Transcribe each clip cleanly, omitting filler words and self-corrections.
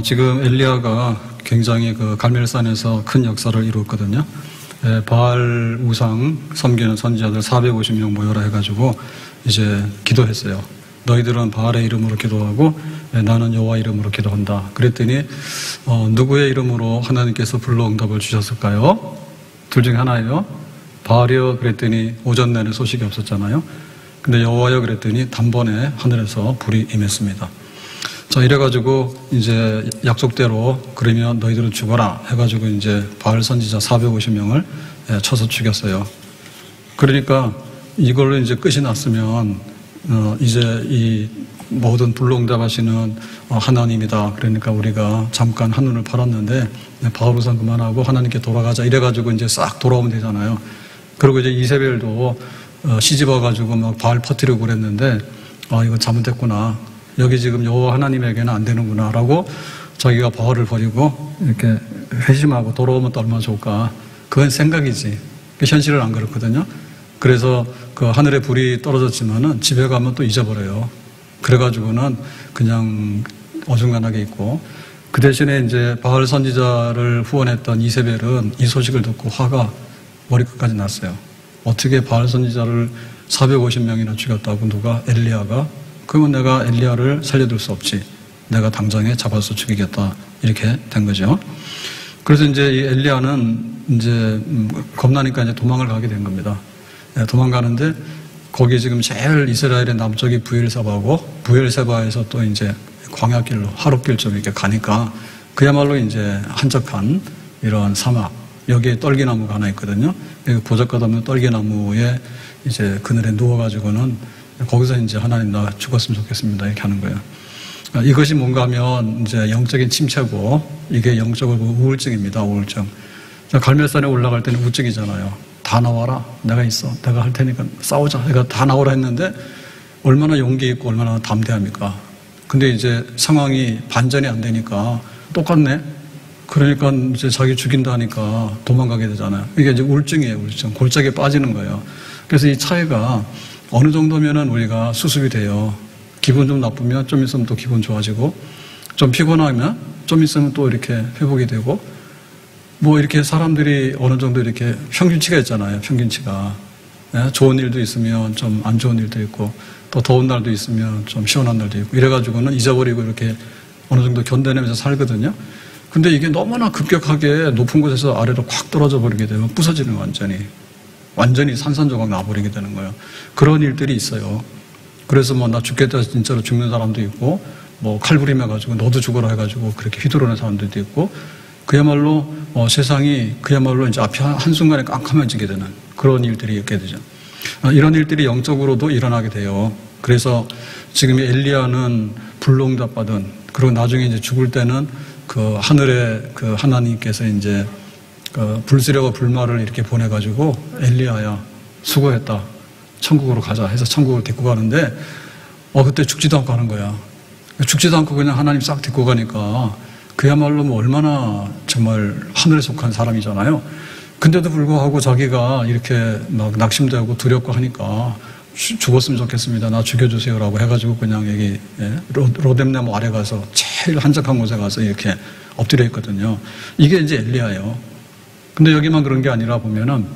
지금 엘리야가 굉장히 그 갈멜산에서 큰 역사를 이루었거든요. 바알 우상 섬기는 선지자들 450명 모여라 해가지고 이제 기도했어요. 너희들은 바알의 이름으로 기도하고 나는 여호와 이름으로 기도한다. 그랬더니 누구의 이름으로 하나님께서 불러 응답을 주셨을까요? 둘 중에 하나예요. 바알이요 그랬더니 오전 내내 소식이 없었잖아요. 근데 여호와여 그랬더니 단번에 하늘에서 불이 임했습니다. 자, 이래가지고 이제 약속대로 그러면 너희들은 죽어라 해가지고 이제 바알 선지자 450명을 쳐서 죽였어요. 그러니까 이걸로 이제 끝이 났으면 이제 이 모든 불로응답하시는 하나님이다. 그러니까 우리가 잠깐 한눈을 팔았는데 바알 우상 그만하고 하나님께 돌아가자 이래가지고 이제 싹 돌아오면 되잖아요. 그리고 이제 이세벨도 시집 와가지고 막 바알 퍼뜨리고 그랬는데 이거 잘못됐구나. 여기 지금 여호와 하나님에게는 안 되는구나라고 자기가 바알을 버리고 이렇게 회심하고 돌아오면 또 얼마나 좋을까. 그건 생각이지. 현실은 안 그렇거든요. 그래서 그 하늘에 불이 떨어졌지만은 집에 가면 또 잊어버려요. 그래가지고는 그냥 어중간하게 있고 그 대신에 이제 바알 선지자를 후원했던 이세벨은 이 소식을 듣고 화가 머리끝까지 났어요. 어떻게 바알 선지자를 450명이나 죽였다고 누가 엘리야가 그러면 내가 엘리야를 살려둘 수 없지. 내가 당장에 잡아서 죽이겠다. 이렇게 된 거죠. 그래서 이제 이 엘리야는 이제 겁나니까 이제 도망을 가게 된 겁니다. 도망가는데 거기 지금 제일 이스라엘의 남쪽이 부엘세바고 부엘세바에서 또 이제 광야길로 하룻길 좀 이렇게 가니까 그야말로 이제 한적한 이런 사막 여기에 떨기나무가 하나 있거든요. 보잘것없는 떨기나무에 이제 그늘에 누워가지고는 거기서 이제 하나님 나 죽었으면 좋겠습니다. 이렇게 하는 거예요. 이것이 뭔가 하면 이제 영적인 침체고 이게 영적으로 우울증입니다. 우울증. 갈멜산에 올라갈 때는 우측이잖아요. 다 나와라. 내가 있어. 내가 할 테니까 싸우자. 내가 다 나오라 했는데 얼마나 용기 있고 얼마나 담대합니까? 근데 이제 상황이 반전이 안 되니까 똑같네. 그러니까 이제 자기 죽인다 하니까 도망가게 되잖아요. 이게 이제 우울증이에요. 우울증. 골짜기에 빠지는 거예요. 그래서 이 차이가 어느 정도면은 우리가 수습이 돼요. 기분 좀 나쁘면 좀 있으면 또 기분 좋아지고, 좀 피곤하면 좀 있으면 또 이렇게 회복이 되고, 뭐 이렇게 사람들이 어느 정도 이렇게 평균치가 있잖아요. 평균치가. 좋은 일도 있으면 좀 안 좋은 일도 있고, 또 더운 날도 있으면 좀 시원한 날도 있고, 이래가지고는 잊어버리고 이렇게 어느 정도 견뎌내면서 살거든요. 근데 이게 너무나 급격하게 높은 곳에서 아래로 콱 떨어져 버리게 되면 부서지는 거예요, 완전히 산산조각 나버리게 되는 거예요. 그런 일들이 있어요. 그래서 뭐 나 죽겠다 진짜로 죽는 사람도 있고 뭐 칼부림해가지고 너도 죽어라 해가지고 그렇게 휘두르는 사람들도 있고 그야말로 세상이 그야말로 이제 앞이 한순간에 깜깜해지게 되는 그런 일들이 있게 되죠. 이런 일들이 영적으로도 일어나게 돼요. 그래서 지금 엘리야는 불로응답받은 그리고 나중에 이제 죽을 때는 그 하늘에 그 하나님께서 이제 그 불쓰려고 불말을 이렇게 보내가지고 엘리야야 수고했다 천국으로 가자 해서 천국을 데리고 가는데 그때 죽지도 않고 하는 거야. 죽지도 않고 그냥 하나님 싹 데리고 가니까 그야말로 뭐 얼마나 정말 하늘에 속한 사람이잖아요. 근데도 불구하고 자기가 이렇게 막 낙심되고 두렵고 하니까 죽었으면 좋겠습니다. 나 죽여주세요라고 해가지고 그냥 여기 로뎀나무 아래 가서 제일 한적한 곳에 가서 이렇게 엎드려 있거든요. 이게 이제 엘리야예요. 근데 여기만 그런 게 아니라 보면은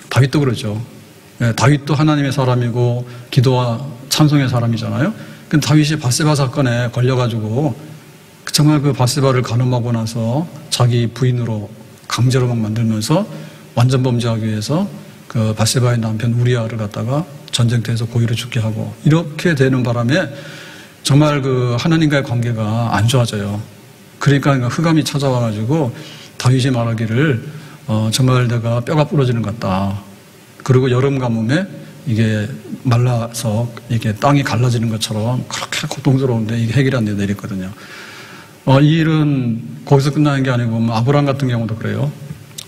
다윗도 그러죠. 다윗도 하나님의 사람이고 기도와 찬송의 사람이잖아요. 근데 다윗이 밧세바 사건에 걸려가지고 정말 그 밧세바를 간음하고 나서 자기 부인으로 강제로 막 만들면서 완전 범죄하기 위해서 그 밧세바의 남편 우리아를 갖다가 전쟁터에서 고의로 죽게 하고 이렇게 되는 바람에 정말 그 하나님과의 관계가 안 좋아져요. 그러니까 흑암이 찾아와가지고 다윗이 말하기를 정말 내가 뼈가 부러지는 것 같다. 그리고 여름 가뭄에 이게 말라서 이게 땅이 갈라지는 것처럼 그렇게 고통스러운데 이게 해결이 안 돼 내렸거든요. 이 일은 거기서 끝나는 게 아니고 아브람 같은 경우도 그래요.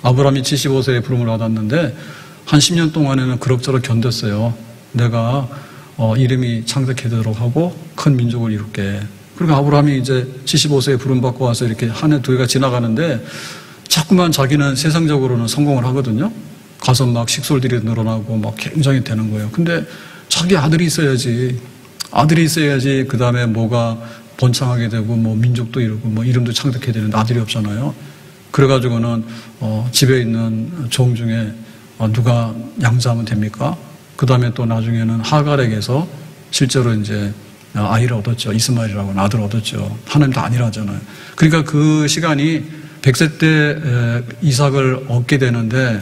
아브람이 75세에 부름을 받았는데 한 10년 동안에는 그럭저럭 견뎠어요. 내가 이름이 창대케되도록 하고 큰 민족을 이룰게. 그리고 아브람이 이제 75세에 부름받고 와서 이렇게 한 해 두 해가 지나가는데 자꾸만 자기는 세상적으로는 성공을 하거든요. 가서 막 식솔들이 늘어나고 막 굉장히 되는 거예요. 근데 자기 아들이 있어야지. 아들이 있어야지 그 다음에 뭐가 번창하게 되고 뭐 민족도 이루고 뭐 이름도 창득해야 되는데 아들이 없잖아요. 그래가지고는 집에 있는 종 중에 누가 양자하면 됩니까? 그 다음에 또 나중에는 하갈에게서 실제로 이제 아이를 얻었죠. 이스마엘이라고 하는 아들을 얻었죠. 하나님도 아니라 하잖아요. 그러니까 그 시간이 100세 때 이삭을 얻게 되는데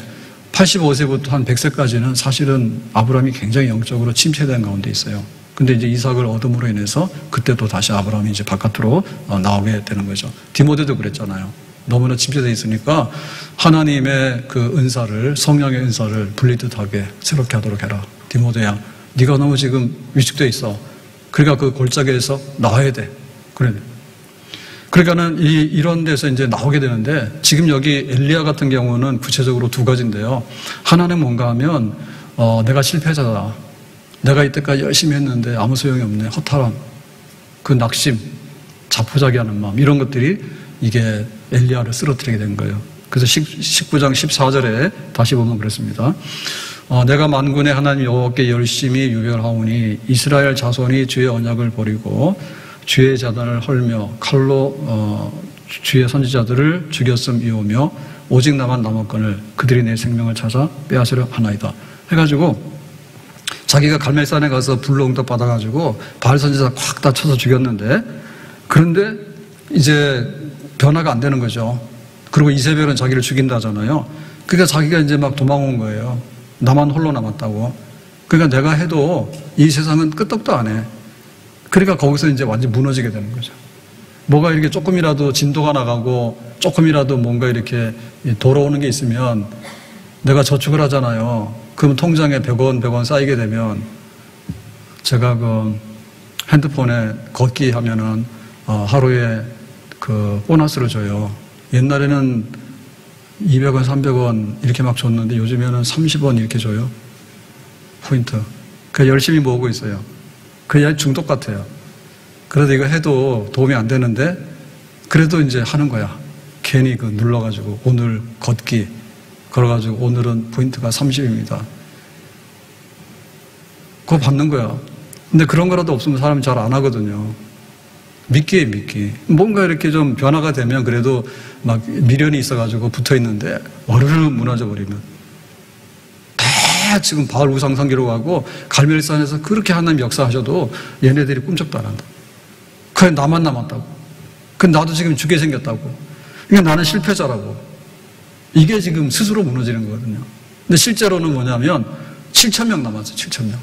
85세부터 한 100세까지는 사실은 아브라함이 굉장히 영적으로 침체된 가운데 있어요. 근데 이제 이삭을 얻음으로 인해서 그때 또 다시 아브라함이 이제 바깥으로 나오게 되는 거죠. 디모데도 그랬잖아요. 너무나 침체되어 있으니까 하나님의 그 은사를, 성령의 은사를 분리듯하게 새롭게 하도록 해라. 디모데야, 네가 너무 지금 위축되어 있어. 그러니까 그 골짜기에서 나와야 돼. 그래. 그러니까는 이런 데서 이제 나오게 되는데, 지금 여기 엘리야 같은 경우는 구체적으로 두 가지인데요. 하나는 뭔가 하면 내가 실패자다. 내가 이때까지 열심히 했는데 아무 소용이 없네. 허탈함, 그 낙심, 자포자기하는 마음, 이런 것들이 이게 엘리야를 쓰러뜨리게 된 거예요. 그래서 19장 14절에 다시 보면 그렇습니다. 내가 만군의 하나님 여호와께 열심히 유별하오니 이스라엘 자손이 주의 언약을 버리고 주의 자단을 헐며 칼로 주의 선지자들을 죽였음이오며 오직 나만 남았거늘 그들이 내 생명을 찾아 빼앗으려 하나이다. 해가지고 자기가 갈멜산에 가서 불로 응답 받아가지고 바알 선지자 콱 다 쳐서 죽였는데, 그런데 이제 변화가 안 되는 거죠. 그리고 이세벨은 자기를 죽인다잖아요. 그러니까 자기가 이제 막 도망온 거예요. 나만 홀로 남았다고. 그러니까 내가 해도 이 세상은 끄떡도 안 해. 그러니까 거기서 이제 완전 무너지게 되는 거죠. 뭐가 이렇게 조금이라도 진도가 나가고 조금이라도 뭔가 이렇게 돌아오는 게 있으면 내가 저축을 하잖아요. 그럼 통장에 100원 쌓이게 되면 제가 그 핸드폰에 걷기 하면은 하루에 그 보너스를 줘요. 옛날에는 200원, 300원 이렇게 막 줬는데 요즘에는 30원 이렇게 줘요. 포인트. 그 열심히 모으고 있어요. 그냥 중독 같아요. 그래도 이거 해도 도움이 안 되는데 그래도 이제 하는 거야. 괜히 그 눌러가지고 오늘 걷기 걸어가지고 오늘은 포인트가 30입니다. 그거 받는 거야. 근데 그런 거라도 없으면 사람이 잘 안 하거든요. 미끼에 미끼. 뭔가 이렇게 좀 변화가 되면 그래도 막 미련이 있어가지고 붙어 있는데 와르르 무너져 버리면 다 지금 바알 우상 섬기러 가고 갈멜산에서 그렇게 하나님 역사하셔도 얘네들이 꿈쩍도 안 한다. 그냥 나만 남았다고. 그 나도 지금 죽게 생겼다고. 그러니까 나는 실패자라고. 이게 지금 스스로 무너지는 거거든요. 근데 실제로는 뭐냐면 7,000명 남았어요. 7,000명.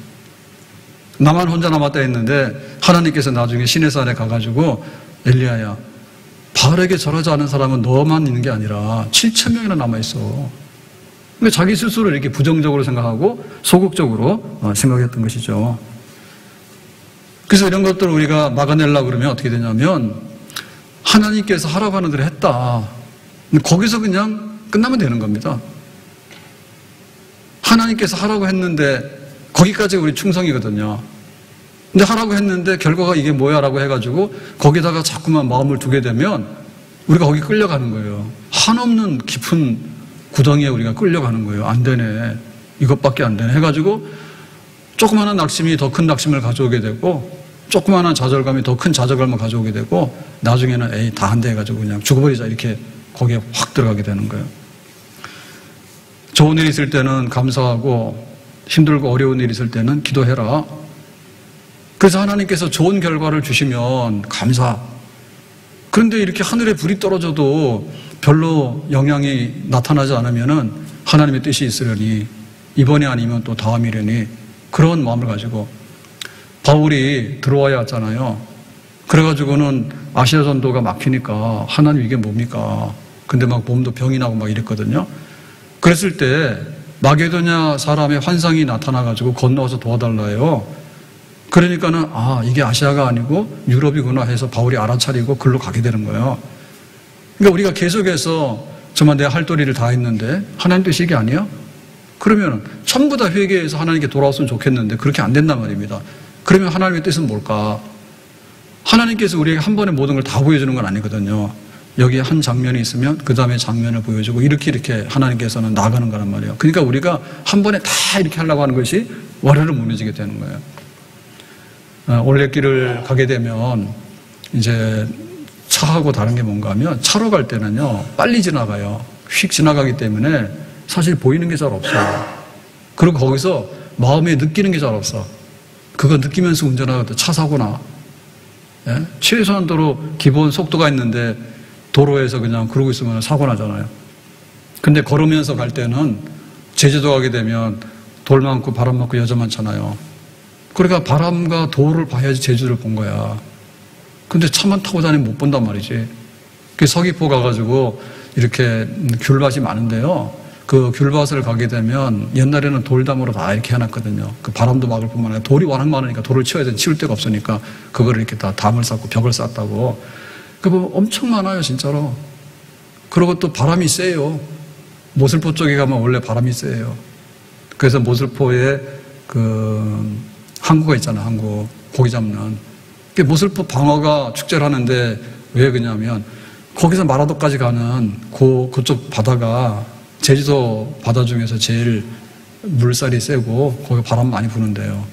나만 혼자 남았다 했는데 하나님께서 나중에 시내산에 가가지고 엘리야야, 바알에게 절하지 않은 사람은 너만 있는 게 아니라 7,000명이나 남아있어. 그러니까 자기 스스로 이렇게 부정적으로 생각하고 소극적으로 생각했던 것이죠. 그래서 이런 것들을 우리가 막아내려고 그러면 어떻게 되냐면 하나님께서 하라고 하는 대로 했다. 거기서 그냥 끝나면 되는 겁니다. 하나님께서 하라고 했는데 거기까지 우리 충성이거든요. 근데 하라고 했는데 결과가 이게 뭐야 라고 해가지고 거기다가 자꾸만 마음을 두게 되면 우리가 거기 끌려가는 거예요. 한없는 깊은 구덩이에 우리가 끌려가는 거예요. 안 되네. 이것밖에 안 되네. 해가지고 조그마한 낙심이 더 큰 낙심을 가져오게 되고 조그마한 좌절감이 더 큰 좌절감을 가져오게 되고 나중에는 에이 다 안 돼 해가지고 그냥 죽어버리자 이렇게 거기에 확 들어가게 되는 거예요. 좋은 일 있을 때는 감사하고 힘들고 어려운 일 있을 때는 기도해라. 그래서 하나님께서 좋은 결과를 주시면 감사. 그런데 이렇게 하늘에 불이 떨어져도 별로 영향이 나타나지 않으면은 하나님의 뜻이 있으려니 이번이 아니면 또 다음이려니 그런 마음을 가지고 바울이 들어와야 하잖아요. 그래가지고는 아시아 전도가 막히니까 하나님 이게 뭡니까? 근데 막 몸도 병이 나고 막 이랬거든요. 그랬을 때 마게도냐 사람의 환상이 나타나가지고 건너와서 도와달라요. 그러니까는 이게 아시아가 아니고 유럽이구나 해서 바울이 알아차리고 글로 가게 되는 거예요. 그러니까 우리가 계속해서 정말 내 할 도리를 다 했는데 하나님 뜻이 이게 아니야? 그러면 전부 다 회개해서 하나님께 돌아왔으면 좋겠는데 그렇게 안 된단 말입니다. 그러면 하나님의 뜻은 뭘까? 하나님께서 우리에게 한 번에 모든 걸 다 보여주는 건 아니거든요. 여기 한 장면이 있으면 그 다음에 장면을 보여주고 이렇게 하나님께서는 나가는 거란 말이에요. 그러니까 우리가 한 번에 다 이렇게 하려고 하는 것이 와르르 무너지게 되는 거예요. 올레길을 가게 되면 이제 차하고 다른 게 뭔가 하면 차로 갈 때는요, 빨리 지나가요. 휙 지나가기 때문에 사실 보이는 게 잘 없어요. 그리고 거기서 마음에 느끼는 게 잘 없어. 그거 느끼면서 운전하거든. 차 사고 나. 예? 최소한도로 기본 속도가 있는데 도로에서 그냥 그러고 있으면 사고 나잖아요. 근데 걸으면서 갈 때는 제주도 가게 되면 돌 많고 바람 많고 여자 많잖아요. 그러니까 바람과 돌을 봐야지 제주도를 본 거야. 근데 차만 타고 다니면 못 본단 말이지. 그 서귀포 가가지고 이렇게 귤밭이 많은데요. 그 귤밭을 가게 되면 옛날에는 돌담으로 다 이렇게 해놨거든요. 그 바람도 막을 뿐만 아니라 돌이 워낙 많으니까 돌을 치워야 돼. 치울 데가 없으니까 그거를 이렇게 다 담을 쌓고 벽을 쌓았다고. 그 엄청 많아요, 진짜로. 그리고 또 바람이 세요. 모슬포 쪽에 가면 원래 바람이 세요. 그래서 모슬포에 그 항구가 있잖아, 항구. 고기 잡는. 모슬포 방어가 축제를 하는데 왜 그러냐면 거기서 마라도까지 가는 그쪽 바다가 제주도 바다 중에서 제일 물살이 세고 거기 바람 많이 부는데요.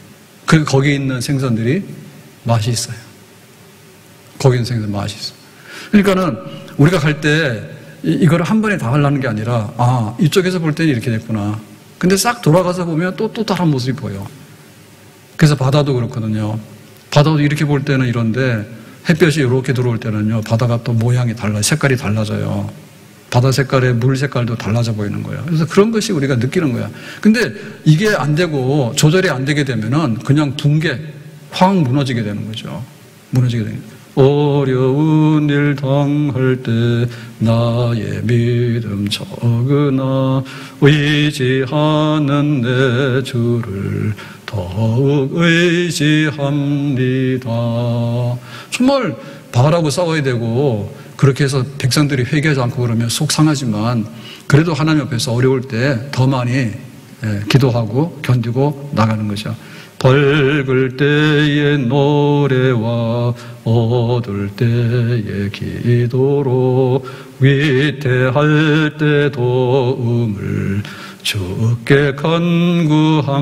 그 거기 있는 생선들이 맛이 있어요. 거기 있는 생선 맛이 있어. 그러니까는 우리가 갈 때 이거를 한 번에 다 하려는 게 아니라 이쪽에서 볼 때는 이렇게 됐구나. 근데 싹 돌아가서 보면 또 다른 모습이 보여. 그래서 바다도 그렇거든요. 바다도 이렇게 볼 때는 이런데 햇볕이 이렇게 들어올 때는요, 바다가 또 모양이 달라요. 색깔이 달라져요. 바다 색깔의 물 색깔도 달라져 보이는 거예요. 그래서 그런 것이 우리가 느끼는 거야. 근데 이게 안 되고 조절이 안 되게 되면은 그냥 붕괴, 확 무너지게 되는 거죠. 무너지게 되는 거예요. 어려운 일 당할 때 나의 믿음 적으나 의지하는 내 주를 더욱 의지합니다. 정말 바알하고 싸워야 되고 그렇게 해서 백성들이 회개하지 않고 그러면 속 상하지만 그래도 하나님 앞에서 어려울 때 더 많이 기도하고 견디고 나가는 거죠. 밝을 때의 노래와 어두울 때의 기도로 위태할 때 도움을 주께 간구합니다.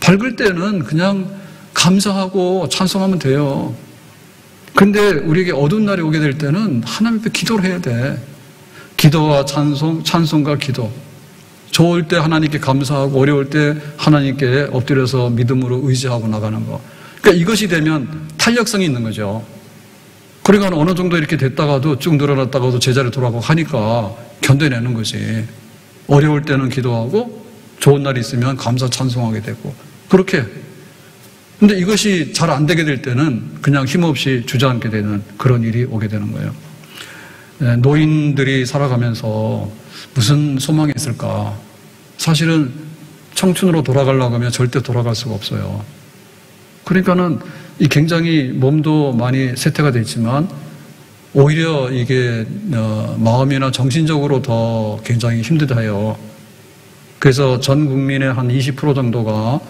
밝을 때는 그냥 감사하고 찬송하면 돼요. 근데 우리에게 어두운 날이 오게 될 때는 하나님 앞에 기도를 해야 돼. 기도와 찬송, 찬송과 기도. 좋을 때 하나님께 감사하고 어려울 때 하나님께 엎드려서 믿음으로 의지하고 나가는 거. 그러니까 이것이 되면 탄력성이 있는 거죠. 그러니까 어느 정도 이렇게 됐다가도 쭉 늘어났다가도 제자리에 돌아가고 하니까 견뎌내는 거지. 어려울 때는 기도하고 좋은 날이 있으면 감사 찬송하게 되고 그렇게. 근데 이것이 잘 안 되게 될 때는 그냥 힘없이 주저앉게 되는 그런 일이 오게 되는 거예요. 노인들이 살아가면서 무슨 소망이 있을까? 사실은 청춘으로 돌아가려고 하면 절대 돌아갈 수가 없어요. 그러니까는 이 굉장히 몸도 많이 쇠퇴가 돼 있지만 오히려 이게 마음이나 정신적으로 더 굉장히 힘들다 해요. 그래서 전 국민의 한 20% 정도가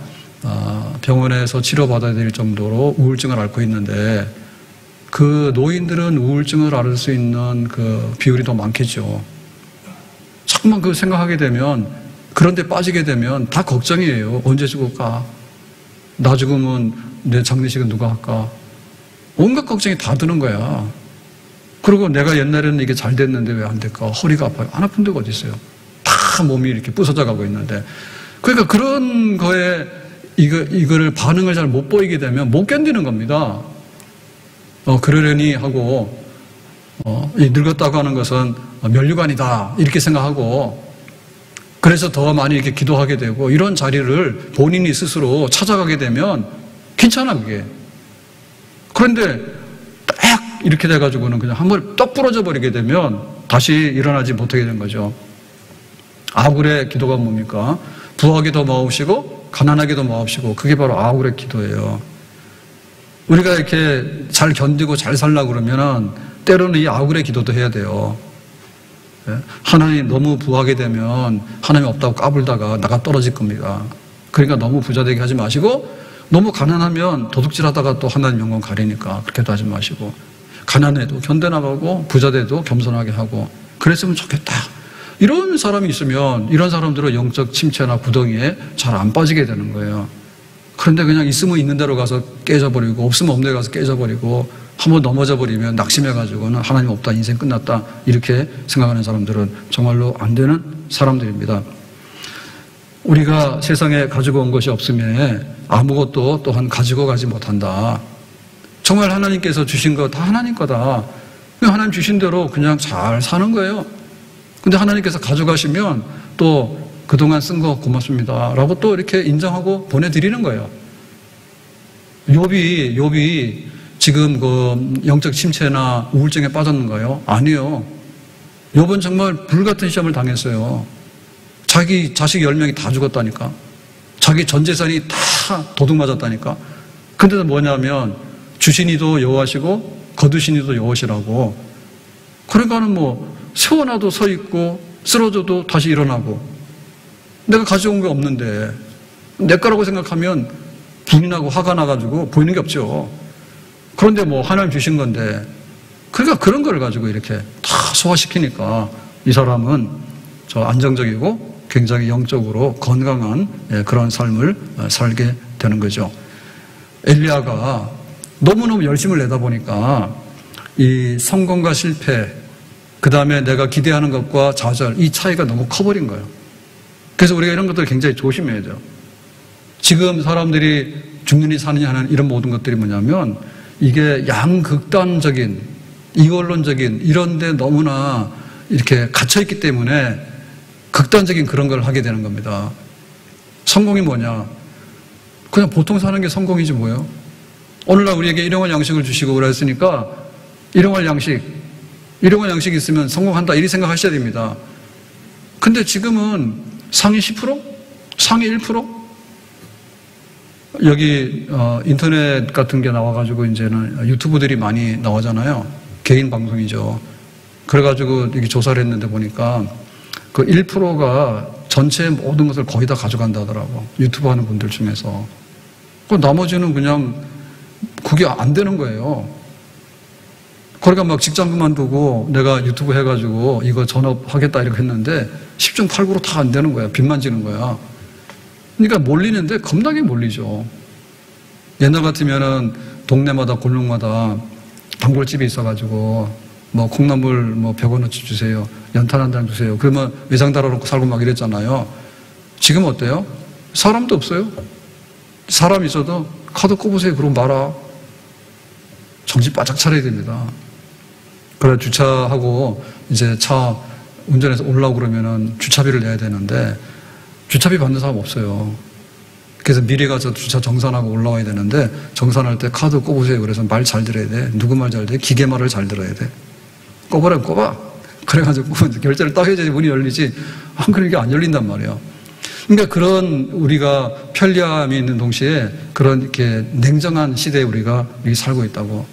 병원에서 치료받아야 될 정도로 우울증을 앓고 있는데 그 노인들은 우울증을 앓을 수 있는 그 비율이 더 많겠죠. 자꾸만 그 생각하게 되면 그런데 빠지게 되면 다 걱정이에요. 언제 죽을까? 나 죽으면 내 장례식은 누가 할까? 온갖 걱정이 다 드는 거야. 그리고 내가 옛날에는 이게 잘 됐는데 왜 안 될까? 허리가 아파요. 안 아픈 데가 어디 있어요? 다 몸이 이렇게 부서져 가고 있는데. 그러니까 그런 거에 이거를 반응을 잘 못 보이게 되면 못 견디는 겁니다. 그러려니 하고, 이 늙었다고 하는 것은 면류관이다. 이렇게 생각하고, 그래서 더 많이 이렇게 기도하게 되고, 이런 자리를 본인이 스스로 찾아가게 되면 괜찮아, 그게. 그런데 딱 이렇게 돼가지고는 그냥 한번 떡 부러져 버리게 되면 다시 일어나지 못하게 된 거죠. 아굴의 기도가 뭡니까? 부하기도 마옵시고, 가난하기도 마옵시고, 그게 바로 아굴의 기도예요. 우리가 이렇게 잘 견디고 잘 살려고 그러면은 때로는 이 아굴의 기도도 해야 돼요. 하나님 너무 부하게 되면 하나님 없다고 까불다가 나가 떨어질 겁니다. 그러니까 너무 부자 되게 하지 마시고 너무 가난하면 도둑질하다가 또 하나님 영광 가리니까 그렇게도 하지 마시고 가난해도 견뎌나가고 부자 돼도 겸손하게 하고 그랬으면 좋겠다. 이런 사람이 있으면 이런 사람들은 영적 침체나 구덩이에 잘 안 빠지게 되는 거예요. 그런데 그냥 있으면 있는 대로 가서 깨져버리고 없으면 없는 데 가서 깨져버리고 한번 넘어져 버리면 낙심해가지고는 하나님 없다, 인생 끝났다 이렇게 생각하는 사람들은 정말로 안 되는 사람들입니다. 우리가 세상에 가지고 온 것이 없으면 아무것도 또한 가지고 가지 못한다. 정말 하나님께서 주신 거 다 하나님 거다. 하나님 주신 대로 그냥 잘 사는 거예요. 근데 하나님께서 가져가시면 또 그동안 쓴 거 고맙습니다 라고 또 이렇게 인정하고 보내드리는 거예요. 욥이 지금 그 영적 침체나 우울증에 빠졌는가요? 아니요. 욥은 정말 불같은 시험을 당했어요. 자기 자식 10명이 다 죽었다니까. 자기 전 재산이 다 도둑 맞았다니까. 근데도 뭐냐면 주신이도 여호와시고 거두신이도 여호와시라고. 그러니까는 뭐 세워놔도 서 있고 쓰러져도 다시 일어나고. 내가 가져온 게 없는데 내 거라고 생각하면 분이 나고 화가 나가지고 보이는 게 없죠. 그런데 뭐 하나님 주신 건데, 그러니까 그런 걸 가지고 이렇게 다 소화시키니까 이 사람은 저 안정적이고 굉장히 영적으로 건강한 그런 삶을 살게 되는 거죠. 엘리야가 너무너무 열심을 내다 보니까 이 성공과 실패, 그 다음에 내가 기대하는 것과 좌절, 이 차이가 너무 커버린 거예요. 그래서 우리가 이런 것들을 굉장히 조심해야 돼요. 지금 사람들이 죽느니 사느냐 하는 이런 모든 것들이 뭐냐면 이게 양극단적인, 이원론적인 이런 데 너무나 이렇게 갇혀있기 때문에 극단적인 그런 걸 하게 되는 겁니다. 성공이 뭐냐? 그냥 보통 사는 게 성공이지 뭐예요? 오늘날 우리에게 일용할 양식을 주시고 그랬으니까 일용할 양식이 있으면 성공한다 이렇게 생각하셔야 됩니다. 근데 지금은 상위 10%? 상위 1%? 여기 인터넷 같은 게 나와가지고 이제는 유튜브들이 많이 나오잖아요. 개인 방송이죠. 그래가지고 이렇게 조사를 했는데 보니까 그 1%가 전체 모든 것을 거의 다 가져간다 하더라고. 유튜브 하는 분들 중에서. 그 나머지는 그냥 그게 안 되는 거예요. 그러니까 막 직장 그만두고 내가 유튜브 해가지고 이거 전업하겠다 이렇게 했는데 10중 8구로 다 안 되는 거야. 빚만 지는 거야. 그러니까 몰리는데 겁나게 몰리죠. 옛날 같으면은 동네마다 골목마다 단골집이 있어가지고 뭐 콩나물 뭐 100원어치 주세요. 연탄 한 장 주세요. 그러면 외상 달아놓고 살고 막 이랬잖아요. 지금 어때요? 사람도 없어요. 사람 있어도 카드 꼽으세요. 그럼 말아. 정신 바짝 차려야 됩니다. 그래 주차하고 이제 차 운전해서 올라오고 그러면은 주차비를 내야 되는데 주차비 받는 사람 없어요. 그래서 미리 가서 주차 정산하고 올라와야 되는데 정산할 때 카드 꼽으세요. 그래서 말 잘 들어야 돼. 누구 말 잘 돼? 기계 말을 잘 들어야 돼. 꼽으라면 꼽아. 그래가지고 결제를 딱 해야지 문이 열리지. 안 그러니까 안 열린단 말이에요. 그러니까 그런 우리가 편리함이 있는 동시에 그런 이렇게 냉정한 시대에 우리가 살고 있다고.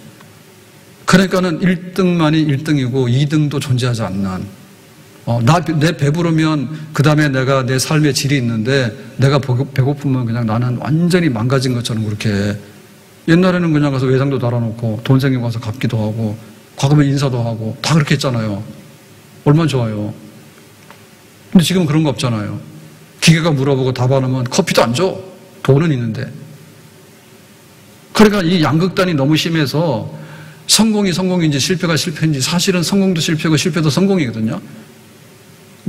그러니까는 1등만이 1등이고 2등도 존재하지 않는. 내 배부르면 그 다음에 내가 내 삶의 질이 있는데 내가 배고프면 그냥 나는 완전히 망가진 것처럼 그렇게. 옛날에는 그냥 가서 외상도 달아놓고 돈 생기고 가서 갚기도 하고 과거면 인사도 하고 다 그렇게 했잖아요. 얼마나 좋아요. 근데 지금은 그런 거 없잖아요. 기계가 물어보고 답 안 하면 커피도 안 줘. 돈은 있는데. 그러니까 이 양극단이 너무 심해서 성공이 성공인지 실패가 실패인지 사실은 성공도 실패고 실패도 성공이거든요.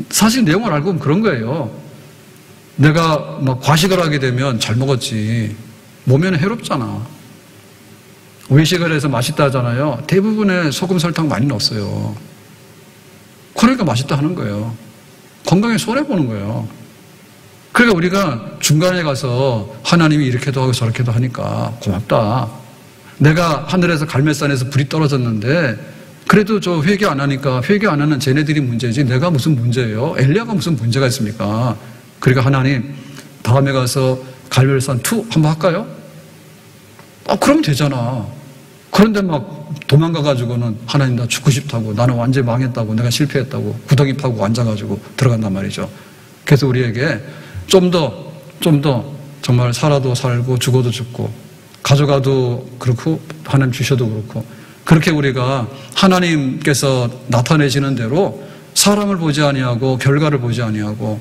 사실 내용을 알고 보면 그런 거예요. 내가 막 과식을 하게 되면 잘 먹었지. 몸에는 해롭잖아. 외식을 해서 맛있다 하잖아요. 대부분의 소금 설탕 많이 넣었어요. 그러니까 맛있다 하는 거예요. 건강에 손해보는 거예요. 그러니까 우리가 중간에 가서 하나님이 이렇게도 하고 저렇게도 하니까 고맙다. 내가 하늘에서 갈멜산에서 불이 떨어졌는데 그래도 저 회개 안 하니까 회개 안 하는 쟤네들이 문제지 내가 무슨 문제예요? 엘리야가 무슨 문제가 있습니까? 그러니까 하나님 다음에 가서 갈멜산 2 한번 할까요? 그러면 되잖아. 그런데 막 도망가가지고는 하나님 나 죽고 싶다고 나는 완전히 망했다고 내가 실패했다고 구덩이 파고 앉아가지고 들어간단 말이죠. 그래서 우리에게 좀 더 정말 살아도 살고 죽어도 죽고 가져가도 그렇고 하나님 주셔도 그렇고 그렇게 우리가 하나님께서 나타내시는 대로 사람을 보지 아니하고 결과를 보지 아니하고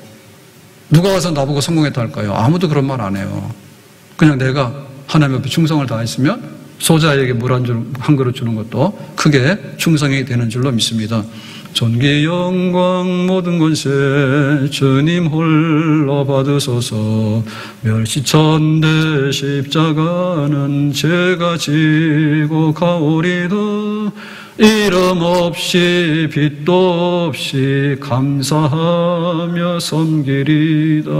누가 와서 나보고 성공했다 할까요? 아무도 그런 말 안 해요. 그냥 내가 하나님 앞에 충성을 다했으면 소자에게 물 한 그릇 주는 것도 크게 충성이 되는 줄로 믿습니다. 존귀 영광 모든 권세 주님 홀로 받으소서. 멸시천대 십자가는 제가 지고 가오리다. 이름 없이 빛도 없이 감사하며 섬기리다.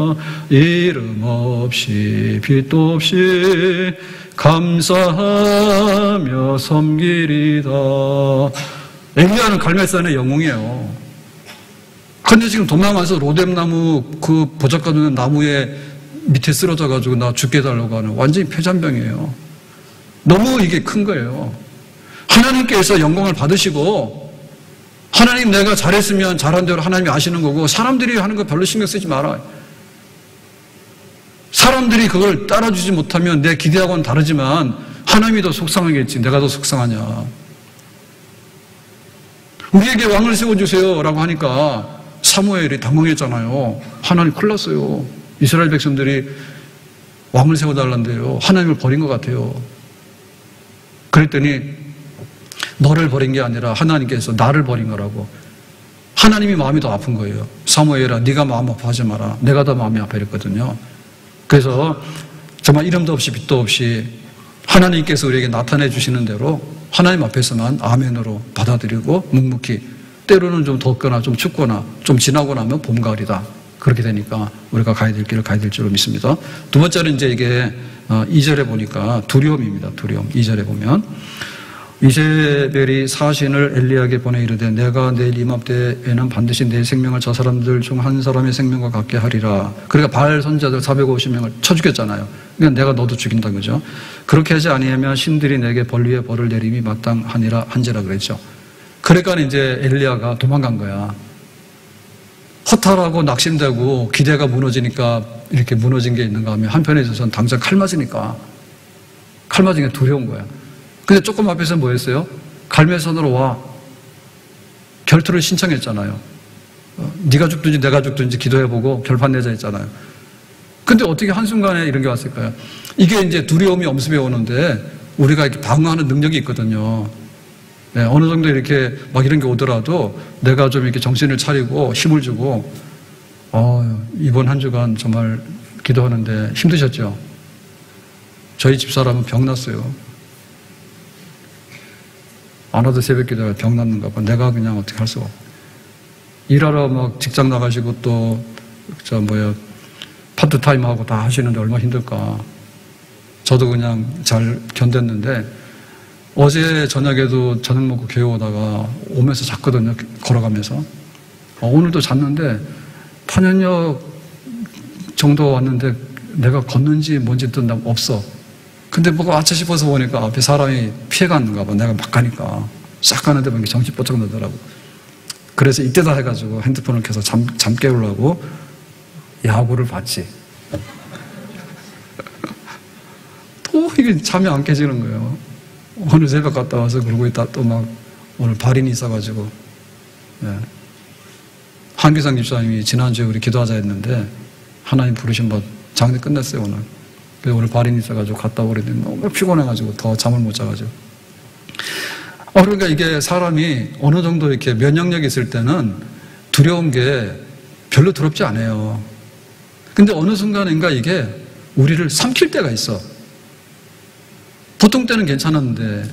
이름 없이 빛도 없이 감사하며 섬기리다. 엘리야는 갈멜산의 영웅이에요. 근데 지금 도망가서 로뎀나무 그 보잡가는 나무에 밑에 쓰러져가지고 나 죽게 해달라고 하는 완전히 폐잔병이에요. 너무 이게 큰 거예요. 하나님께서 영광을 받으시고 하나님 내가 잘했으면 잘한 대로 하나님이 아시는 거고 사람들이 하는 거 별로 신경 쓰지 마라. 사람들이 그걸 따라주지 못하면 내 기대하고는 다르지만 하나님이 더 속상하겠지. 내가 더 속상하냐. 우리에게 왕을 세워주세요 라고 하니까 사무엘이 당황했잖아요. 하나님 큰일 났어요. 이스라엘 백성들이 왕을 세워달란대요. 하나님을 버린 것 같아요. 그랬더니 너를 버린 게 아니라 하나님께서 나를 버린 거라고. 하나님이 마음이 더 아픈 거예요. 사무엘아 네가 마음 아파하지 마라. 내가 더 마음이 아파 이랬거든요. 그래서 정말 이름도 없이 빛도 없이 하나님께서 우리에게 나타내 주시는 대로 하나님 앞에서만 아멘으로 받아들이고 묵묵히, 때로는 좀 덥거나 좀 춥거나 좀 지나고 나면 봄, 가을이다. 그렇게 되니까 우리가 가야 될 길을 가야 될 줄로 믿습니다. 두 번째는 이제 이게 2절에 보니까 두려움입니다. 두려움. 2절에 보면 이세벨이 사신을 엘리야에게 보내 이르되 내가 내일 이맘때에는 반드시 내 생명을 저 사람들 중 한 사람의 생명과 같게 하리라. 그러니까 바알 선지자들 450명을 쳐 죽였잖아요. 그러니까 내가 너도 죽인다 그죠. 그렇게 하지 아니하면 신들이 내게 벌 위에 벌을 내림이 마땅하니라 한지라 그랬죠. 그러니까 이제 엘리야가 도망간 거야. 허탈하고 낙심되고 기대가 무너지니까 이렇게 무너진 게 있는가 하면 한편에 있어서는 당장 칼 맞으니까 두려운 거야. 근데 조금 앞에서 뭐 했어요? 갈멜산으로 와. 결투를 신청했잖아요. 네가 죽든지 내가 죽든지 기도해보고 결판 내자 했잖아요. 근데 어떻게 한순간에 이런 게 왔을까요? 이게 이제 두려움이 엄습해 오는데 우리가 이렇게 방어하는 능력이 있거든요. 네, 어느 정도 이렇게 막 이런 게 오더라도 내가 좀 이렇게 정신을 차리고 힘을 주고 이번 한 주간 정말 기도하는데 힘드셨죠? 저희 집사람은 병 났어요. 안 와도 새벽 기도가 병 났는가 봐. 내가 그냥 어떻게 할 수가 없어. 일하러 막 직장 나가시고 또 파트타임 하고 다 하시는데 얼마나 힘들까. 저도 그냥 잘 견뎠는데 어제 저녁에도 저녁 먹고 교회 오다가 오면서 잤거든요. 걸어가면서. 오늘도 잤는데 탄현역 정도 왔는데 내가 걷는지 뭔지 또 없어. 근데 뭐가 아차 싶어서 보니까 앞에 사람이 피해갔는가 봐. 내가 막 가니까 싹 가는데 막 정신 뻗쩍 나더라고. 그래서 이때다 해가지고 핸드폰을 켜서 잠 깨우려고 야구를 봤지. 또 이게 잠이 안 깨지는 거예요. 오늘 새벽 갔다 와서 그러고 있다 또 막 오늘 발인이 있어가지고. 네. 한기상 집사님이 지난주에 우리 기도하자 했는데 하나님 부르신 바 장례 끝냈어요 오늘. 그래서 오늘 발인이 있어가지고 갔다 오랬는데 너무 피곤해가지고 더 잠을 못 자가지고. 그러니까 이게 사람이 어느 정도 이렇게 면역력이 있을 때는 두려운 게 별로 두렵지 않아요. 근데 어느 순간인가 이게 우리를 삼킬 때가 있어. 보통 때는 괜찮았는데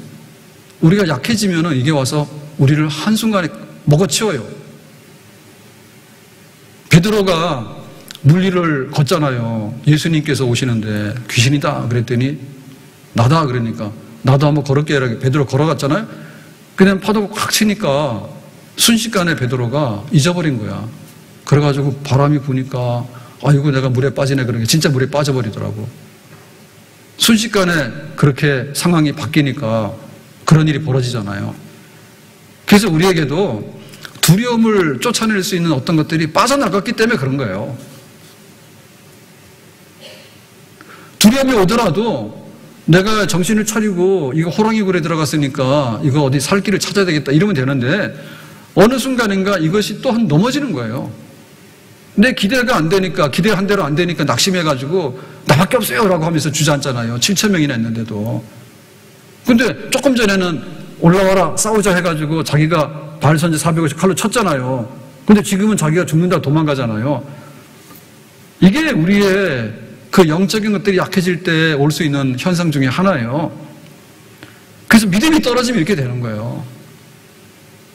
우리가 약해지면은 이게 와서 우리를 한순간에 먹어치워요. 베드로가 물 위를 걷잖아요. 예수님께서 오시는데 귀신이다 그랬더니 나다 그러니까 나도 한번 걸을게 이렇게 베드로 걸어갔잖아요. 그냥 파도가 확 치니까 순식간에 베드로가 잊어버린 거야. 그래가지고 바람이 부니까 아이고 내가 물에 빠지네 그러니까 진짜 물에 빠져버리더라고. 순식간에 그렇게 상황이 바뀌니까 그런 일이 벌어지잖아요. 그래서 우리에게도 두려움을 쫓아낼 수 있는 어떤 것들이 빠져나갔기 때문에 그런 거예요. 두려움이 오더라도 내가 정신을 차리고 이거 호랑이 굴에 들어갔으니까 이거 어디 살 길을 찾아야 되겠다 이러면 되는데 어느 순간인가 이것이 또 한 넘어지는 거예요. 내 기대가 안 되니까 기대한 대로 안 되니까 낙심해가지고 나밖에 없어요 라고 하면서 주저앉잖아요. 7,000명이나 했는데도. 근데 조금 전에는 올라와라 싸우자 해가지고 자기가 바알 선지 450 칼로 쳤잖아요. 근데 지금은 자기가 죽는다 도망가잖아요. 이게 우리의 그 영적인 것들이 약해질 때 올 수 있는 현상 중에 하나예요. 그래서 믿음이 떨어지면 이렇게 되는 거예요.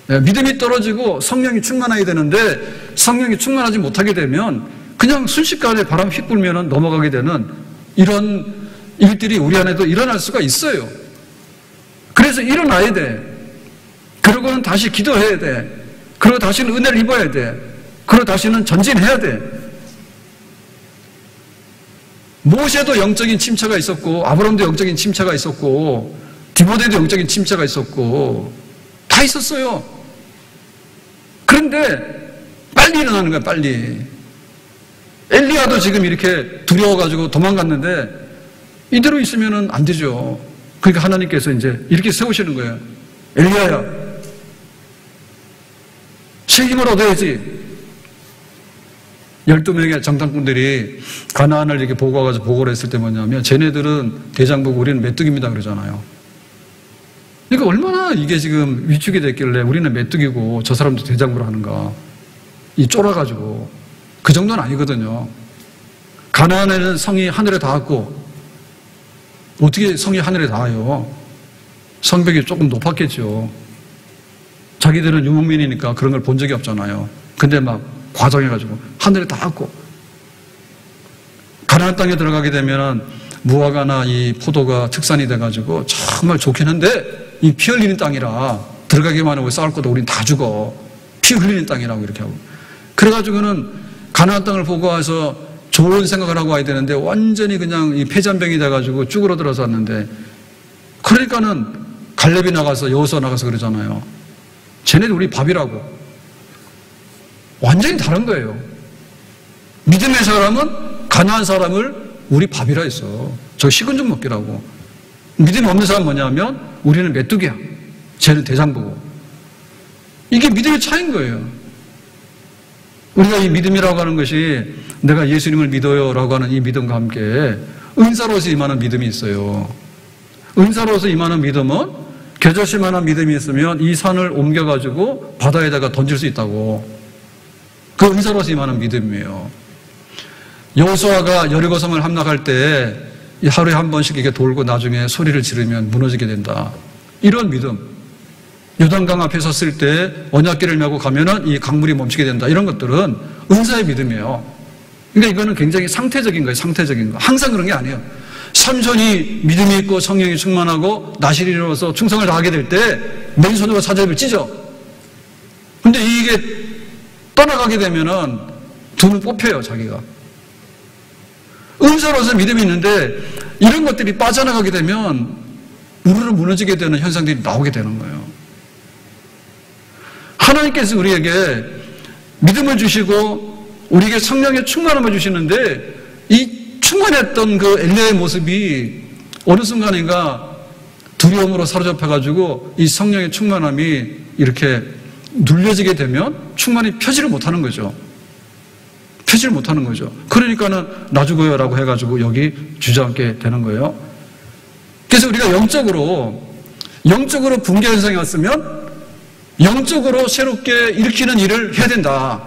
네, 믿음이 떨어지고 성령이 충만해야 되는데 성령이 충만하지 못하게 되면 그냥 순식간에 바람 휙 불면 넘어가게 되는 이런 일들이 우리 안에도 일어날 수가 있어요. 그래서 일어나야 돼. 그러고는 다시 기도해야 돼. 그리고 다시는 은혜를 입어야 돼. 그리고 다시는 전진해야 돼. 모세도 영적인 침체가 있었고 아브라함도 영적인 침체가 있었고 디모데도 영적인 침체가 있었고 다 있었어요. 그런데 빨리 일어나는 거야, 빨리. 엘리야도 지금 이렇게 두려워가지고 도망갔는데 이대로 있으면 안 되죠. 그러니까 하나님께서 이제 이렇게 세우시는 거예요. 엘리야야, 새 힘을 얻어야지. 12명의 정탐꾼들이 가나안을 이렇게 보고 와가지고 보고를 했을 때 뭐냐면 쟤네들은 대장 보고 우리는 메뚜기입니다 그러잖아요. 그러니까 얼마나 이게 지금 위축이 됐길래 우리는 메뚜기고 저 사람도 대장부를 하는가. 이 쫄아가지고. 그 정도는 아니거든요. 가나안에는 성이 하늘에 닿았고 어떻게 성이 하늘에 닿아요? 성벽이 조금 높았겠죠. 자기들은 유목민이니까 그런 걸 본 적이 없잖아요. 근데 막 과정해가지고 하늘에 닿았고 가나안 땅에 들어가게 되면 무화과나 이 포도가 특산이 돼가지고 정말 좋긴 한데 이 피 흘리는 땅이라 들어가기만 하고 싸울 것도 우린 다 죽어. 피 흘리는 땅이라고 이렇게 하고. 그래가지고는 가나안 땅을 보고 와서 좋은 생각을 하고 와야 되는데 완전히 그냥 이 폐잔병이 돼가지고 쭈그러들어서 왔는데 그러니까는 갈렙이 나가서 여호수아 나가서 그러잖아요. 쟤네들 우리 밥이라고. 완전히 다른 거예요. 믿음의 사람은 가나안 사람을 우리 밥이라 했어. 저 식은 죽 먹기라고. 믿음이 없는 사람은 뭐냐면 우리는 메뚜기야. 쟤는 대장보고. 이게 믿음의 차이인 거예요. 우리가 이 믿음이라고 하는 것이 내가 예수님을 믿어요 라고 하는 이 믿음과 함께 은사로서 임하는 믿음이 있어요. 은사로서 임하는 믿음은 겨자씨만한 믿음이 있으면 이 산을 옮겨가지고 바다에다가 던질 수 있다고. 그 은사로서 임하는 믿음이에요. 여호수아가 여리고성을 함락할 때 하루에 한 번씩 이렇게 돌고 나중에 소리를 지르면 무너지게 된다. 이런 믿음. 요단강 앞에 섰을 때 언약궤를 메고 가면은 이 강물이 멈추게 된다. 이런 것들은 은사의 믿음이에요. 그러니까 이거는 굉장히 상태적인 거예요. 상태적인 거. 항상 그런 게 아니에요. 삼손이 믿음이 있고 성령이 충만하고 나실이 이루어서 충성을 다하게 될 때 맨손으로 사자입을 찢어. 근데 이게 떠나가게 되면은 눈을 뽑혀요, 자기가. 은사로서 믿음이 있는데 이런 것들이 빠져나가게 되면 우르르 무너지게 되는 현상들이 나오게 되는 거예요. 하나님께서 우리에게 믿음을 주시고 우리에게 성령의 충만함을 주시는데 이 충만했던 그 엘리야의 모습이 어느 순간인가 두려움으로 사로잡혀가지고 이 성령의 충만함이 이렇게 눌려지게 되면 충만히 펴지를 못하는 거죠. 펴지를 못하는 거죠. 그러니까는 나 죽어요라고 해가지고 여기 주저앉게 되는 거예요. 그래서 우리가 영적으로 붕괴 현상이 왔으면 영적으로 새롭게 일으키는 일을 해야 된다.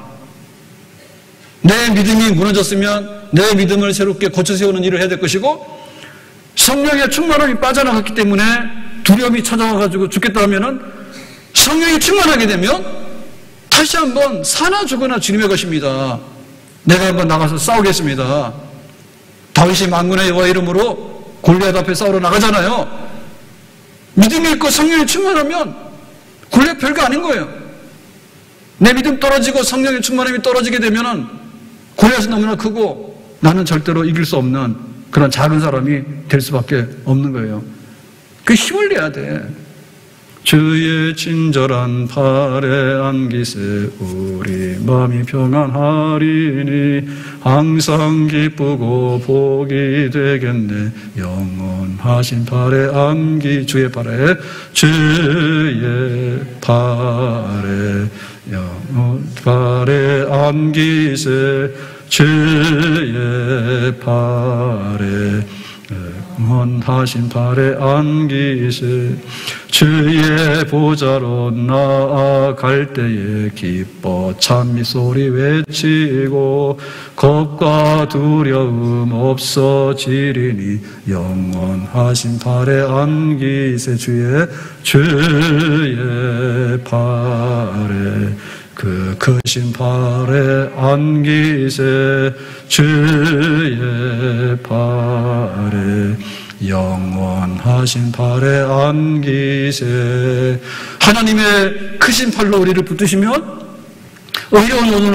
내 믿음이 무너졌으면 내 믿음을 새롭게 고쳐 세우는 일을 해야 될 것이고 성령의 충만함이 빠져나갔기 때문에 두려움이 찾아와가지고 죽겠다 하면은 성령이 충만하게 되면 다시 한번 사나 죽으나 주님의 것입니다. 내가 한번 나가서 싸우겠습니다. 다윗이 만군의 여호와 이름으로 골리앗 앞에 싸우러 나가잖아요. 믿음이 있고 성령이 충만하면 골리앗 별거 아닌 거예요. 내 믿음 떨어지고 성령의 충만함이 떨어지게 되면은 골리앗은 너무나 크고 나는 절대로 이길 수 없는 그런 작은 사람이 될 수밖에 없는 거예요. 그 힘을 내야 돼. 주의 친절한 팔에 안기세 우리 마음이 평안하리니 항상 기쁘고 복이 되겠네. 영원하신 팔에 안기 주의 팔에 영원 팔에 안기세 주의 팔에 영원하신 팔에 안기세. 주의 보좌로 나아갈 때에 기뻐 찬미 소리 외치고 겁과 두려움 없어지리니 영원하신 팔에 안기세. 주의 팔에 그 크신 팔에 안기세. 주의 팔에 영원하신 팔에 안기세. 하나님의 크신 팔로 우리를 붙드시면, 의로운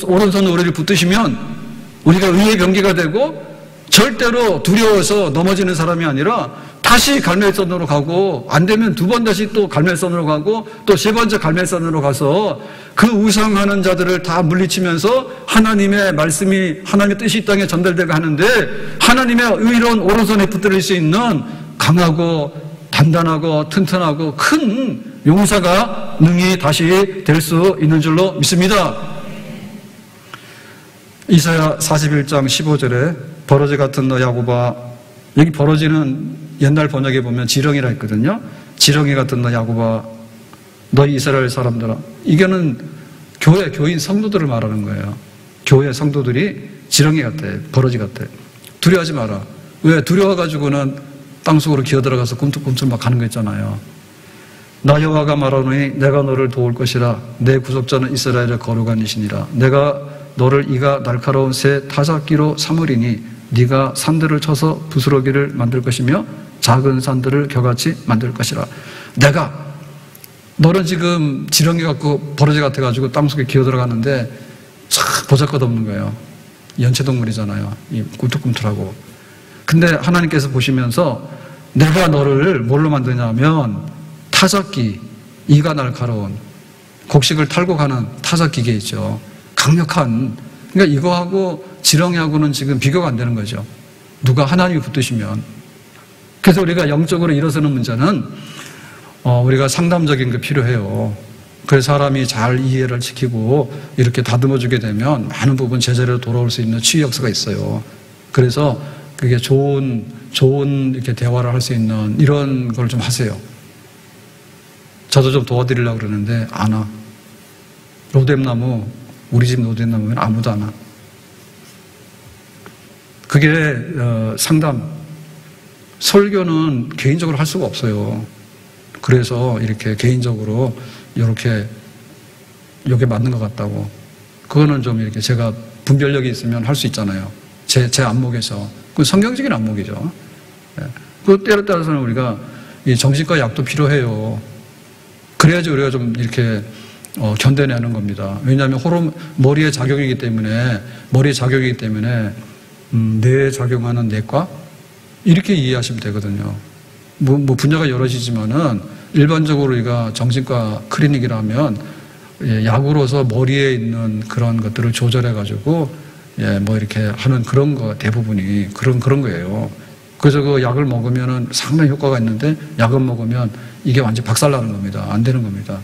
오른손으로 우리를 붙드시면 우리가 의의 병기가 되고 절대로 두려워서 넘어지는 사람이 아니라 다시 갈멜선으로 가고, 안 되면 두 번 다시 또 갈멜선으로 가고, 또 세 번째 갈멜선으로 가서 그 우상하는 자들을 다 물리치면서 하나님의 말씀이, 하나님의 뜻이 이 땅에 전달되게 하는데, 하나님의 의로운 오른손에 붙들릴 수 있는 강하고 단단하고 튼튼하고 큰 용사가 능히 다시 될 수 있는 줄로 믿습니다. 이사야 41장 15절에 버러지 같은 너 야곱아, 여기 버러지는 옛날 번역에 보면 지렁이라 했거든요. 지렁이 같은 너 야곱아, 너희 이스라엘 사람들아. 이거는 교인 성도들을 말하는 거예요. 교회 성도들이 지렁이 같아, 버러지 같아. 두려워하지 마라. 왜? 두려워가지고는 땅속으로 기어들어가서 꿈틀꿈틀 막 가는 거 있잖아요. 나 여호와가 말하노니 내가 너를 도울 것이라. 내 구속자는 이스라엘의 거룩한 이시니라. 내가 너를 이가 날카로운 새 타작기로 삼으리니 네가 산들을 쳐서 부스러기를 만들 것이며 작은 산들을 겨같이 만들 것이라. 내가, 너는 지금 지렁이 같고 버러지 같아가지고 땅속에 기어들어가는데 참 보잘것없는 거예요. 연체동물이잖아요. 이 꿈틀꿈틀하고. 근데 하나님께서 보시면서 내가 너를 뭘로 만드냐면 타작기, 이가 날카로운, 곡식을 탈고 가는 타작기계 있죠. 강력한. 그러니까 이거하고 지렁이하고는 지금 비교가 안 되는 거죠. 누가 하나님이 붙드시면. 그래서 우리가 영적으로 일어서는 문제는 우리가 상담적인 게 필요해요. 그래서 사람이 잘 이해를 시키고 이렇게 다듬어주게 되면 많은 부분 제자리로 돌아올 수 있는 치유 역사가 있어요. 그래서 그게 좋은 이렇게 대화를 할 수 있는 이런 걸 좀 하세요. 저도 좀 도와드리려고 그러는데 안 와. 로뎀나무, 우리 집 로뎀나무는 아무도 안 와. 그게 상담. 설교는 개인적으로 할 수가 없어요. 그래서 이렇게 개인적으로 이렇게 여기에 맞는 것 같다고. 그거는 좀 이렇게 제가 분별력이 있으면 할 수 있잖아요. 제 안목에서. 그건 성경적인 안목이죠. 그 때에 따라서는 우리가 이 정신과 약도 필요해요. 그래야지 우리가 좀 이렇게 견뎌내는 겁니다. 왜냐하면 머리의 작용이기 때문에, 뇌에 작용하는 내과? 이렇게 이해하시면 되거든요. 뭐 분야가 여럿이지만은 일반적으로 우리가 정신과 클리닉이라면 약으로서 머리에 있는 그런 것들을 조절해가지고 뭐 이렇게 하는 그런 거 대부분이 그런 거예요. 그래서 그 약을 먹으면은 상당히 효과가 있는데 약을 먹으면 이게 완전 박살나는 겁니다. 안 되는 겁니다.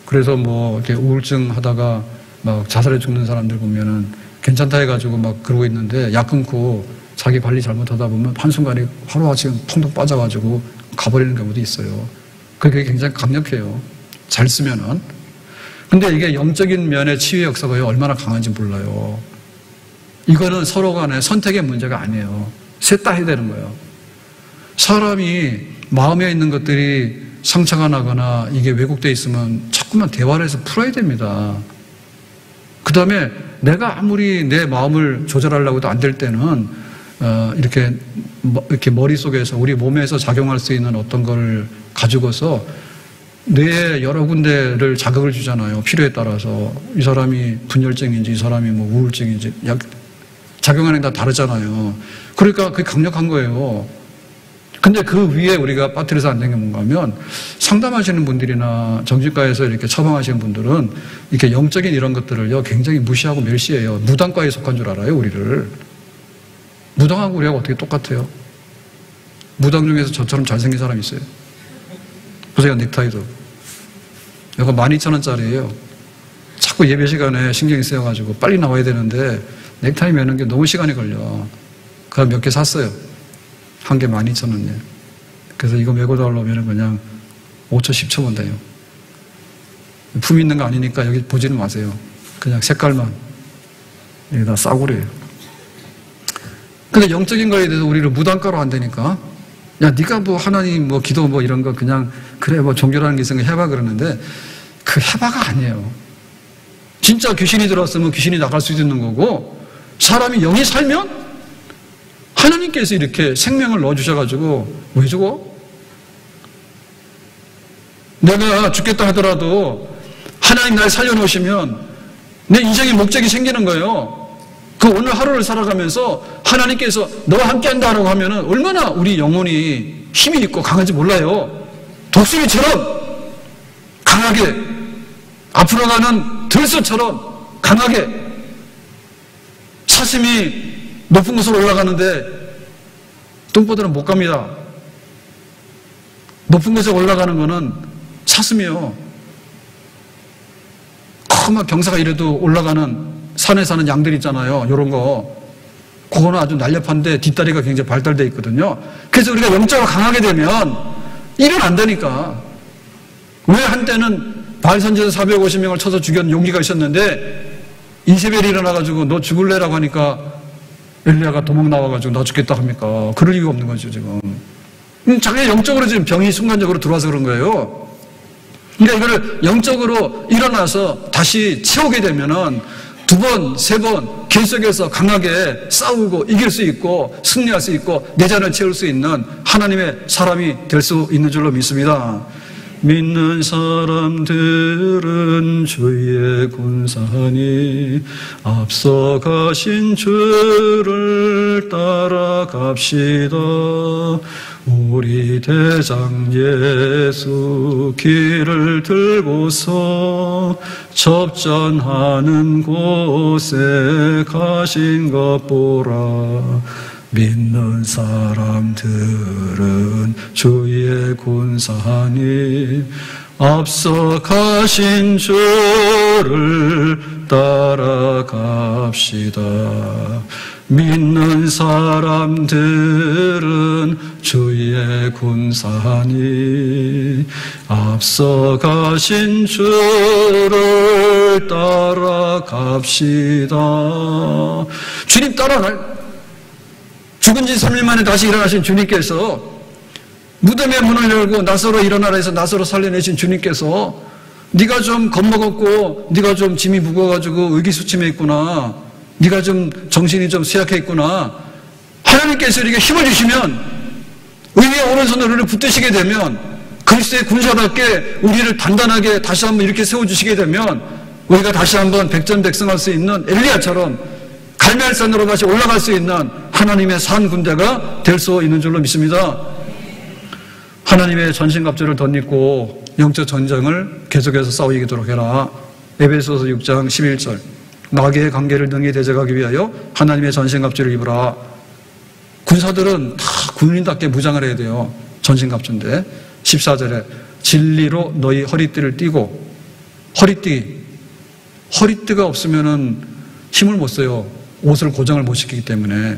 그래서 뭐 이렇게 우울증 하다가 막 자살해 죽는 사람들 보면은 괜찮다 해가지고 막 그러고 있는데 약 끊고 자기 관리 잘못하다 보면 한순간에 하루아침에 펑펑 빠져가지고 가버리는 경우도 있어요. 그게 굉장히 강력해요. 잘 쓰면은. 근데 이게 영적인 면의 치유 역사가 얼마나 강한지 몰라요. 이거는 서로 간에 선택의 문제가 아니에요. 셋 다 해야 되는 거예요. 사람이 마음에 있는 것들이 상처가 나거나 이게 왜곡되어 있으면 자꾸만 대화를 해서 풀어야 됩니다. 그 다음에 내가 아무리 내 마음을 조절하려고 해도 안 될 때는 이렇게 머릿속에서 우리 몸에서 작용할 수 있는 어떤 걸 가지고서 뇌에 여러 군데를 자극을 주잖아요. 필요에 따라서. 이 사람이 분열증인지 이 사람이 뭐 우울증인지 작용하는 게 다 다르잖아요. 그러니까 그게 강력한 거예요. 근데 그 위에 우리가 빠뜨려서 안 되는 게 뭔가 하면 상담하시는 분들이나 정신과에서 이렇게 처방하시는 분들은 이렇게 영적인 이런 것들을요 굉장히 무시하고 멸시해요. 무당과에 속한 줄 알아요, 우리를. 무당하고 우리하고 어떻게 똑같아요? 무당 중에서 저처럼 잘생긴 사람이 있어요. 보세요, 넥타이도. 이거 12,000원짜리예요. 자꾸 예배 시간에 신경이 쓰여가지고 빨리 나와야 되는데 넥타이 매는 게 너무 시간이 걸려. 그래서 몇 개 샀어요. 한 개 12,000원이에요. 그래서 이거 메고 달라면 그냥 5초, 10초면 돼요. 품 있는 거 아니니까 여기 보지는 마세요. 그냥 색깔만 여기다 싸구려요. 근데 영적인 거에 대해서 우리를 무단가로 한다니까. 야, 네가 뭐 하나님 뭐 기도 뭐 이런 거 그냥 그래 뭐 종교라는 게 있으면 해봐 그러는데 그 해봐가 아니에요. 진짜 귀신이 들어왔으면 귀신이 나갈 수도 있는 거고 사람이 영이 살면 하나님께서 이렇게 생명을 넣어주셔가지고 왜 죽어? 내가 죽겠다 하더라도 하나님 날 살려놓으시면 내 인생의 목적이 생기는 거예요. 그 오늘 하루를 살아가면서 하나님께서 너와 함께 한다라고 하면은 얼마나 우리 영혼이 힘이 있고 강한지 몰라요. 독수리처럼 강하게 앞으로 가는 들소처럼 강하게 사슴이 높은 곳으로 올라가는데 똥보다는 못 갑니다. 높은 곳에 올라가는 거는 사슴이요. 막 경사가 이래도 올라가는 산에 사는 양들 있잖아요. 이런 거. 그거는 아주 날렵한데 뒷다리가 굉장히 발달되어 있거든요. 그래서 우리가 영적으로 강하게 되면 일은 안 되니까. 왜 한때는 바알 선지자 450명을 쳐서 죽였는 용기가 있었는데 이세벨이 일어나가지고 너 죽을래라고 하니까 엘리야가 도망 나와가지고 나 죽겠다 합니까? 그럴 이유가 없는 거죠, 지금. 자기 영적으로 지금 병이 순간적으로 들어와서 그런 거예요. 그러니까 이거를 영적으로 일어나서 다시 채우게 되면은 두 번, 세 번 계속해서 강하게 싸우고 이길 수 있고 승리할 수 있고 내 잔을 채울 수 있는 하나님의 사람이 될 수 있는 줄로 믿습니다. 믿는 사람들은 주의 군사니 앞서가신 주를 따라갑시다. 우리 대장 예수 길을 들고서 접전하는 곳에 가신 것 보라. 믿는 사람들은 주의 군사니 앞서 가신 주를 따라갑시다. 믿는 사람들은 주의 군사니 앞서 가신 주를 따라갑시다. 주님 따라갈 죽은 지 3일 만에 다시 일어나신 주님께서 무덤의 문을 열고 나사로 일어나라 해서 나사로 살려내신 주님께서 네가 좀 겁먹었고 네가 좀 짐이 무거워가지고 의기소침해 있구나. 네가 좀 정신이 좀 쇠약해 있구나. 하나님께서 이렇게 힘을 주시면 의의 오른손으로 우리를 붙드시게 되면 그리스도의 군사답게 우리를 단단하게 다시 한번 이렇게 세워주시게 되면 우리가 다시 한번 백전백승할 수 있는 엘리야처럼 갈멜산으로 다시 올라갈 수 있는 하나님의 산 군대가 될 수 있는 줄로 믿습니다. 하나님의 전신갑주를 덧입고 영적 전쟁을 계속해서 싸우도록 해라. 에베소서 6장 11절 마귀의 관계를 능히 대적하기 위하여 하나님의 전신갑주를 입으라. 군사들은 다 군인답게 무장을 해야 돼요. 전신갑주인데 14절에 진리로 너희 허리띠를 띠고 허리띠가 없으면은 힘을 못 써요. 옷을 고정을 못 시키기 때문에.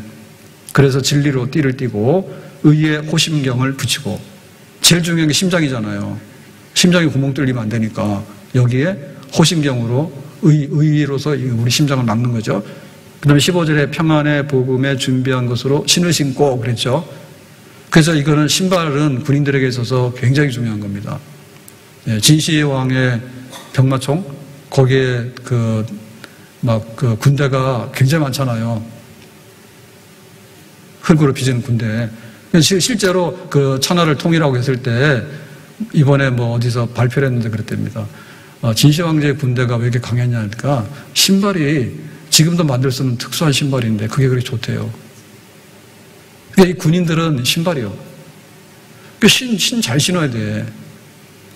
그래서 진리로 띠를 띠고 의의 호심경을 붙이고 제일 중요한 게 심장이잖아요. 심장에 구멍 뚫리면 안 되니까 여기에 호심경으로 의로서 우리 심장을 막는 거죠. 그 다음에 15절에 평안의 복음에 준비한 것으로 신을 신고 그랬죠. 그래서 이거는 신발은 군인들에게 있어서 굉장히 중요한 겁니다. 진시의 왕의 병마총 거기에 그 군대가 굉장히 많잖아요. 흙으로 빚은 군대. 실제로 그 천하를 통일하고 했을 때 이번에 뭐 어디서 발표를 했는데 그랬답니다. 진시 왕제의 군대가 왜 이렇게 강했냐니까 신발이 지금도 만들 수 있는 특수한 신발인데 그게 그렇게 좋대요. 그러니까 이 군인들은 신발이요. 신 잘 신어야 돼.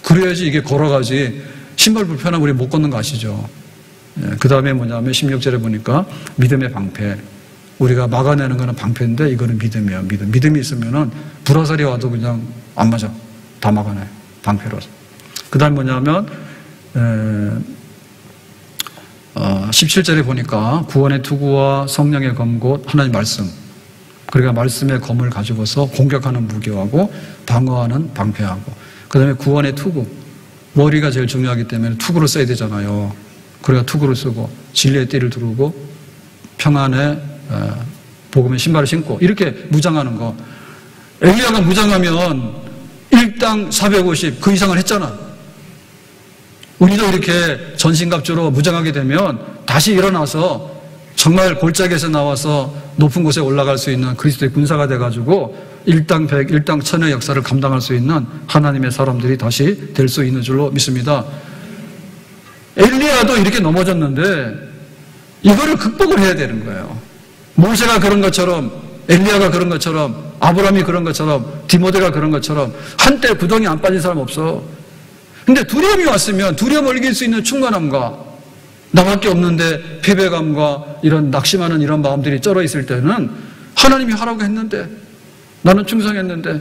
그래야지 이게 걸어가지. 신발 불편하면 우리 못 걷는 거 아시죠? 그 다음에 뭐냐면 16절에 보니까 믿음의 방패. 우리가 막아내는 거는 방패인데 이거는 믿음이에요. 믿음이 있으면은 불화살이 와도 그냥 안 맞아. 다 막아내. 방패로서. 그 다음에 뭐냐면 17절에 보니까 구원의 투구와 성령의 검 곧 하나님 말씀. 그러니까 말씀의 검을 가지고서 공격하는 무기하고 방어하는 방패하고, 그 다음에 구원의 투구. 머리가 제일 중요하기 때문에 투구를 써야 되잖아요. 그러니까 투구를 쓰고 진리의 띠를 두르고 평안의 복음의 신발을 신고 이렇게 무장하는 거. 엘리야가 무장하면 일당 450 그 이상을 했잖아. 우리도 이렇게 전신갑주로 무장하게 되면 다시 일어나서 정말 골짜기에서 나와서 높은 곳에 올라갈 수 있는 그리스도의 군사가 돼가지고 일당 100, 일당 1000의 역사를 감당할 수 있는 하나님의 사람들이 다시 될 수 있는 줄로 믿습니다. 엘리야도 이렇게 넘어졌는데 이거를 극복을 해야 되는 거예요. 모세가 그런 것처럼, 엘리야가 그런 것처럼, 아브라함이 그런 것처럼, 디모데가 그런 것처럼 한때 구덩이 안 빠진 사람 없어. 근데 두려움이 왔으면 두려움을 이길 수 있는 충만함과 나밖에 없는데 패배감과 이런 낙심하는 이런 마음들이 쩔어 있을 때는 하나님이 하라고 했는데 나는 충성했는데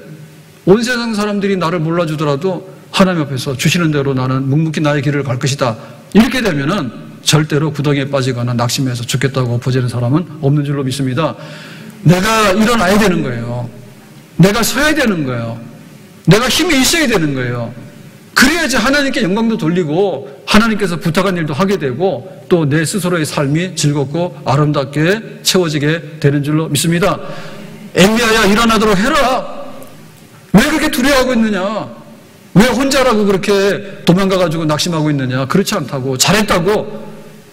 온 세상 사람들이 나를 몰라주더라도 하나님 앞에서 주시는 대로 나는 묵묵히 나의 길을 갈 것이다. 이렇게 되면은 절대로 구덩이에 빠지거나 낙심해서 죽겠다고 엎어지는 사람은 없는 줄로 믿습니다. 내가 일어나야 되는 거예요. 내가 서야 되는 거예요. 내가 힘이 있어야 되는 거예요. 그래야지 하나님께 영광도 돌리고 하나님께서 부탁한 일도 하게 되고 또 내 스스로의 삶이 즐겁고 아름답게 채워지게 되는 줄로 믿습니다. 엘리야야 일어나도록 해라. 왜 그렇게 두려워하고 있느냐? 왜 혼자라고 그렇게 도망가가지고 낙심하고 있느냐? 그렇지 않다고. 잘했다고.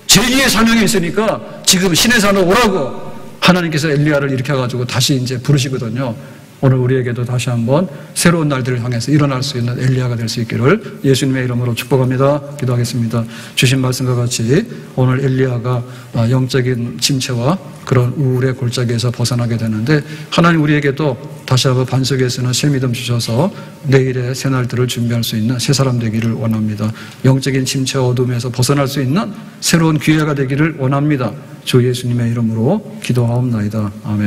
제2의 사명이 있으니까 지금 신의 산으로 오라고 하나님께서 엘리야를 일으켜가지고 다시 이제 부르시거든요. 오늘 우리에게도 다시 한번 새로운 날들을 향해서 일어날 수 있는 엘리야가 될 수 있기를 예수님의 이름으로 축복합니다. 기도하겠습니다. 주신 말씀과 같이 오늘 엘리야가 영적인 침체와 그런 우울의 골짜기에서 벗어나게 되는데 하나님 우리에게도 다시 한번 반석에서는 새 믿음 주셔서 내일의 새 날들을 준비할 수 있는 새 사람 되기를 원합니다. 영적인 침체와 어둠에서 벗어날 수 있는 새로운 기회가 되기를 원합니다. 주 예수님의 이름으로 기도하옵나이다. 아멘.